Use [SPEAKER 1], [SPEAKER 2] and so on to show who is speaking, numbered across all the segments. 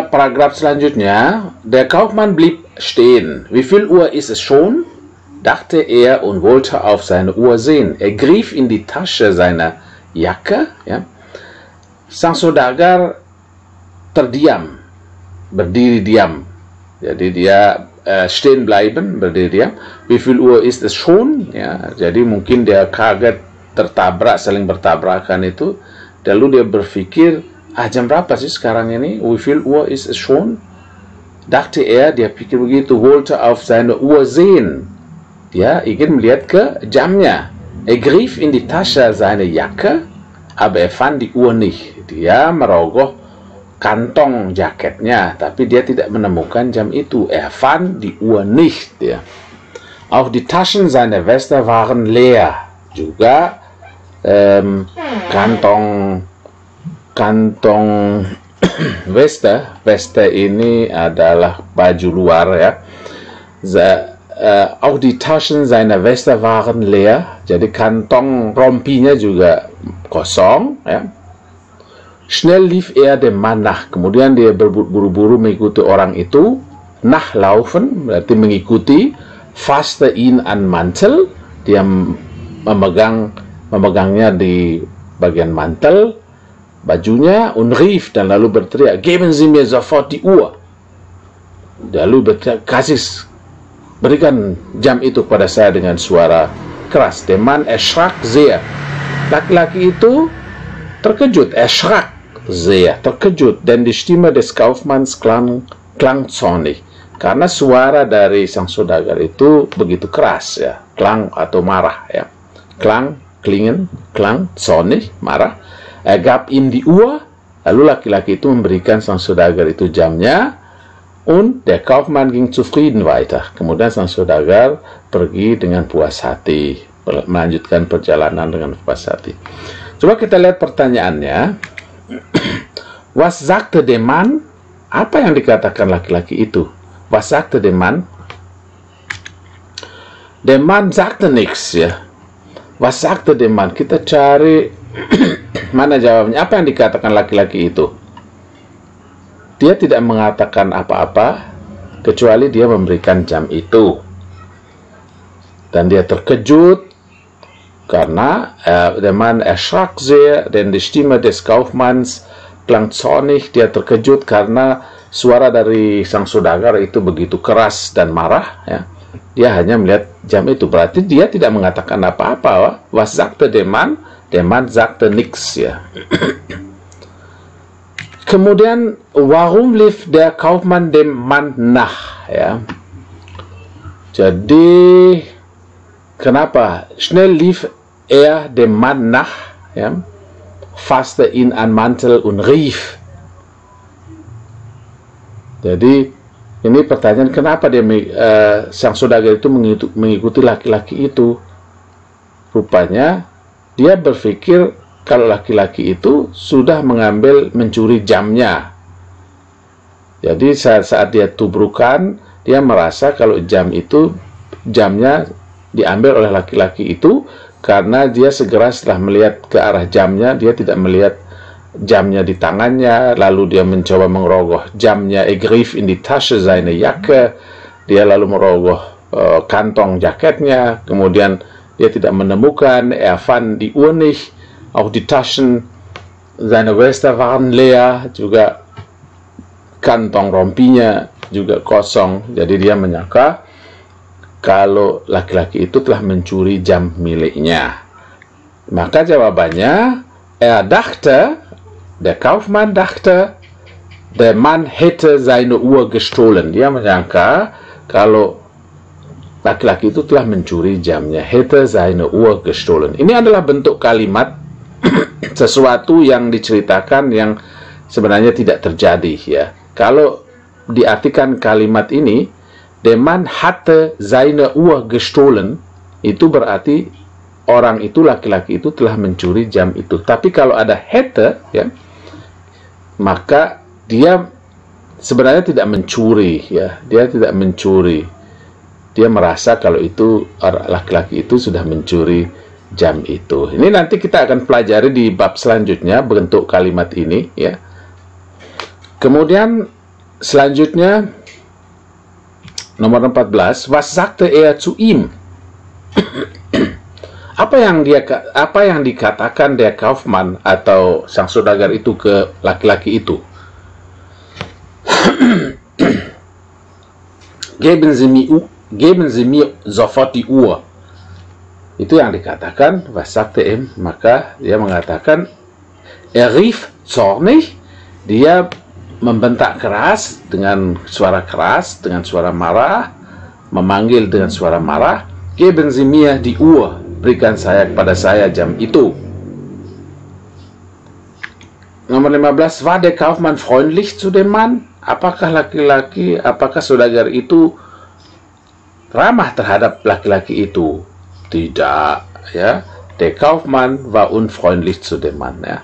[SPEAKER 1] paragraf selanjutnya. Der Kaufmann blieb stehen. Wie viel Uhr ist es schon? Dachte er und wollte auf seine Uhr sehen. Er griff in die Tasche seiner Jacke. Ja. Sang saudagar terdiam, berdiri diam. Jadi dia stehen bleiben, berdiri diam. Wie viel Uhr ist es schon? Ya, jadi mungkin dia kaget, tertabrak, saling bertabrakan itu. Lalu dia berpikir, jam berapa sih sekarang ini? Wie viel Uhr ist es schon? Dachte er, dia pikir begitu. Wollte auf seine Uhr sehen. Dia ingin melihat ke jamnya. Er griff in die Tasche seine Jacke, aber er fand die Uhr nicht. Dia merogoh kantong jaketnya, tapi dia tidak menemukan jam itu. Er fand die Uhr nicht. Ya. Auch die Taschen seiner Weste waren leer. Juga kantong Weste ini adalah baju luar ya. Auch die Taschen seiner Weste waren leer. Jadi kantong rompinya juga kosong ya. Schnell lief er dem Mann nach. Kemudian dia berburu-buru mengikuti orang itu. Nachlaufen berarti mengikuti. Fasste ihn an Mantel. Dia memegangnya di bagian mantel bajunya. Und rief, dan lalu berteriak, geben Sie mir sofort die Uhr. Lalu berteriak, berikan jam itu pada saya dengan suara keras. Der Mann erschrak sehr. Laki-laki itu terkejut, erschrak sehr, terkejut, dan die Stimme des Kaufmanns klang zornig. Karena suara dari sang saudagar itu begitu keras ya, klang atau marah ya. Klingen, zornig, marah. Er gab ihm die Uhr, lalu laki-laki itu memberikan sang saudagar itu jamnya, und der Kaufmann ging zufrieden weiter. Kemudian sang saudagar pergi dengan puas hati, melanjutkan perjalanan dengan puas hati. Coba kita lihat pertanyaannya. Was sagte der Mann? Apa yang dikatakan laki-laki itu? Was sagte der Mann? Der Mann sagte nichts ya. Was sagte der Mann? Kita cari mana jawabnya. Apa yang dikatakan laki-laki itu? Dia tidak mengatakan apa-apa kecuali dia memberikan jam itu. Dan dia terkejut karena der Mann erschrak sehr, denn die Stimme des Kaufmanns klang zornig. Dia terkejut karena suara dari sang saudagar itu begitu keras dan marah ya. Dia hanya melihat jam itu, berarti dia tidak mengatakan apa-apa. Was sagte der Mann? Der Mann sagte nichts ya. Kemudian warum lief der Kaufmann dem Mann nach ya. Jadi kenapa? Schnell lief er dem Mann nach ya. Fasste ihn an Mantel und rief. Jadi ini pertanyaan, kenapa dia sang saudagar itu mengikuti laki-laki itu? Rupanya dia berpikir kalau laki-laki itu sudah mencuri jamnya. Jadi saat dia tubrukan, dia merasa kalau jamnya diambil oleh laki-laki itu, karena dia segera setelah melihat ke arah jamnya, dia tidak melihat jamnya di tangannya, lalu dia mencoba mengerogoh jamnya. Er griff in die Tasche seine Jacke. Dia lalu merogoh kantong jaketnya, kemudian dia tidak menemukan. Er fand die Uhr nicht. Auch die Taschen seiner Weste waren leer. Juga kantong rompinya juga kosong. Jadi dia menyangka kalau laki-laki itu telah mencuri jam miliknya. Maka jawabannya, der Kaufmann dachte, der Mann hätte seine Uhr gestohlen. Dia menyangka kalau laki-laki itu telah mencuri jamnya. Hätte seine Uhr gestohlen. Ini adalah bentuk kalimat sesuatu yang diceritakan yang sebenarnya tidak terjadi ya. Kalau diartikan kalimat ini, der Mann hatte seine Uhr gestohlen, itu berarti orang itu, laki-laki itu telah mencuri jam itu. Tapi kalau ada hätte ya, maka dia sebenarnya tidak mencuri ya. Dia tidak mencuri. Dia merasa kalau itu laki-laki itu sudah mencuri jam itu. Ini nanti kita akan pelajari di bab selanjutnya bentuk kalimat ini ya. Kemudian Selanjutnya nomor 14, was sagte er zu ihm? Apa yang dikatakan der Kaufmann atau sang saudagar itu ke laki-laki itu? Geben Sie mir sofort die Uhr. Itu yang dikatakan was sagte er, maka dia mengatakan rief zornig, dia membentak keras dengan suara marah, memanggil dengan suara marah, geben Sie mir die Uhr, berikan kepada saya jam itu. Nomor 15, war der Kaufmann freundlich zu dem Mann? Apakah saudagar itu ramah terhadap laki-laki itu? Tidak, ya. Der Kaufmann war unfreundlich zu dem Mann, ya.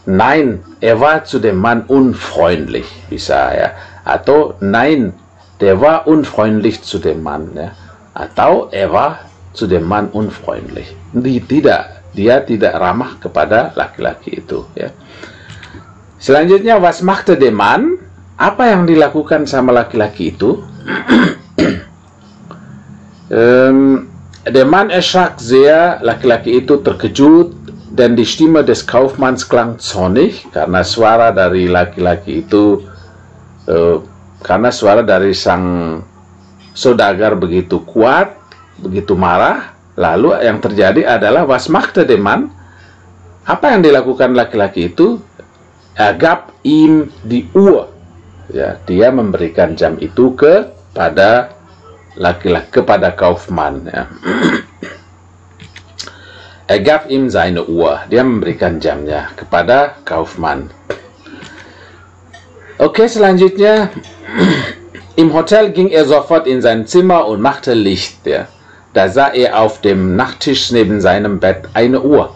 [SPEAKER 1] Nein, er war zu dem Mann unfreundlich, bisa, ya. Atau nein, der war unfreundlich zu dem Mann, ya. Atau er war zu dem Mann unfreundlich. Tidak, dia tidak ramah kepada laki-laki itu, ya. Selanjutnya, was machte der Mann? Apa yang dilakukan sama laki-laki itu? Der Mann erschrak sehr, laki-laki itu terkejut, dan die Stimme des Kaufmanns klang zornig, karena suara dari laki-laki itu, karena suara dari sang saudagar begitu kuat, begitu marah. Lalu yang terjadi adalah was machte der Mann? Apa yang dilakukan laki-laki itu? Er gab ihm die Uhr. Ya, dia memberikan jam itu kepada kepada Kaufmann, ya. Er gab ihm seine Uhr. Dia memberikan jamnya kepada Kaufmann. Oke, selanjutnya im Hotel ging er sofort in sein Zimmer und machte Licht, ya. Da sah er auf dem Nachttisch neben seinem Bett eine Uhr.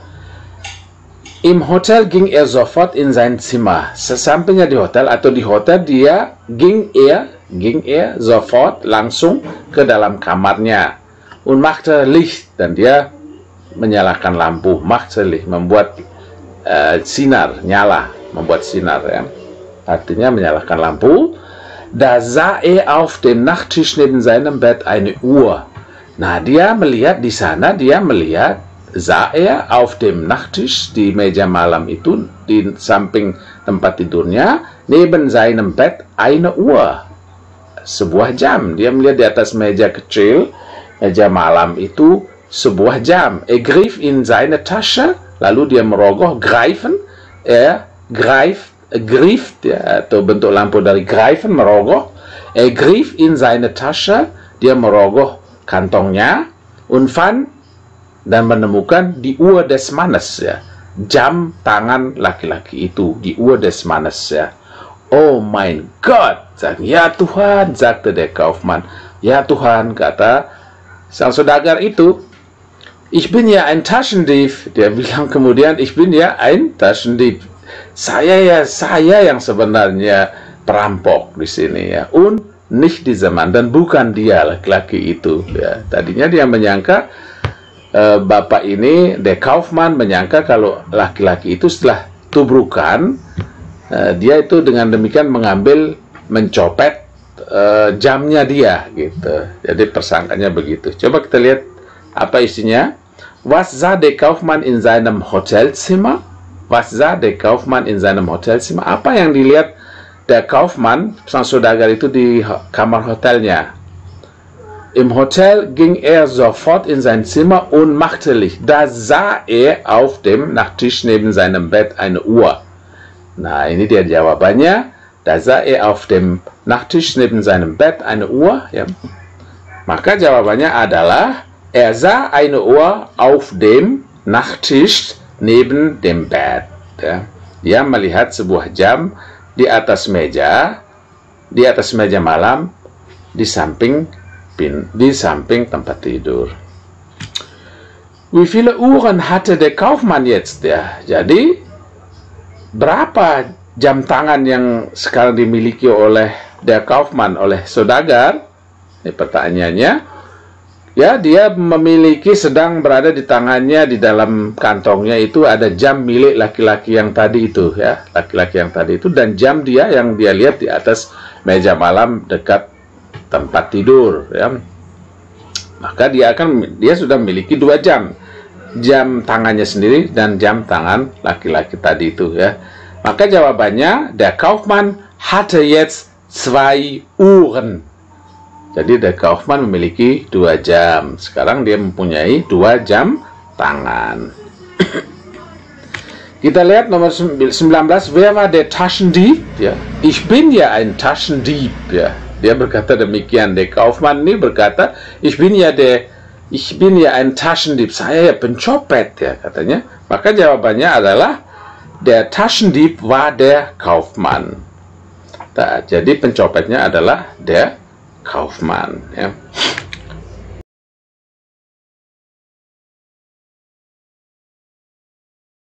[SPEAKER 1] Im Hotel ging er sofort in sein Zimmer. Sesampainya di hotel atau di hotel dia ging er sofort langsung ke dalam kamarnya. Und machte Licht, dan dia menyalakan lampu. Machte Licht, membuat sinar, membuat sinar, ya. Artinya menyalakan lampu. Da sah er auf dem Nachttisch neben seinem Bett eine Uhr. Nah, dia melihat di sana, sah er auf dem Nachttisch, di meja malam itu, di samping tempat tidurnya, neben seinem Bett eine Uhr, sebuah jam. Dia melihat di atas meja kecil, meja malam itu, sebuah jam. Er griff in seine Tasche, lalu dia merogoh, greifen, griff, ya, atau bentuk lampu dari greifen, merogoh. Er griff in seine Tasche, dia merogoh kantongnya, und fand, dan menemukan die Uhr des Mannes, ya, jam tangan laki-laki itu, die Uhr des Mannes, ya. Oh mein Gott, ya Tuhan, sagte der Kaufmann. Ya Tuhan, kata sang saudagar itu, ich bin ja ein Taschendieb. Dia bilang kemudian, ich bin ja ein Taschendieb. Saya yang sebenarnya perampok di sini, ya. Und nicht dieser Mann, dan bukan dia laki-laki itu, ya. Tadinya dia menyangka, bapak ini, der Kaufmann, menyangka kalau laki-laki itu setelah tubrukan, dia itu dengan demikian mencopet jamnya dia, gitu. Jadi persangkanya begitu. Coba kita lihat apa isinya. Was sah der Kaufmann in seinem Hotelzimmer? Was sah der Kaufmann in seinem Hotelzimmer? Apa yang dilihat der Kaufmann, sang saudagar itu, di kamar hotelnya? Im Hotel ging er sofort in sein Zimmer und machte Licht. Da sah er auf dem Nachttisch neben seinem Bett eine Uhr. Nah, ini dia jawabannya. Da sah er auf dem Nachttisch neben seinem Bett eine Uhr. Ya. Maka jawabannya adalah, er sah eine Uhr auf dem Nachttisch neben dem Bett. Ya. Dia melihat sebuah jam di atas meja malam, di samping tempat tidur. Wie viele Uhren hatte der Kaufmann jetzt? Ya, jadi berapa jam tangan yang sekarang dimiliki oleh der Kaufmann, oleh saudagar? Ini pertanyaannya. Ya, dia memiliki, sedang berada di tangannya, di dalam kantongnya itu ada jam milik laki-laki yang tadi itu, ya, laki-laki yang tadi itu, dan jam dia yang dia lihat di atas meja malam dekat tempat tidur, ya. Maka dia sudah memiliki 2 jam, jam tangannya sendiri dan jam tangan laki-laki tadi itu, ya. Maka jawabannya, der Kaufmann hatte jetzt 2 Uhren. Jadi der Kaufmann memiliki 2 jam. Sekarang dia mempunyai 2 jam tangan. Kita lihat nomor 19. Wer war der Taschendieb? Ya, ich bin ja ein Taschendieb. Ya, dia berkata demikian. Der Kaufmann ini berkata, ich bin ya ein Taschendieb. Saya ya pencopet, ya, katanya. Maka jawabannya adalah der Taschendieb war der Kaufmann. Nah, jadi pencopetnya adalah der Kaufmann, ya.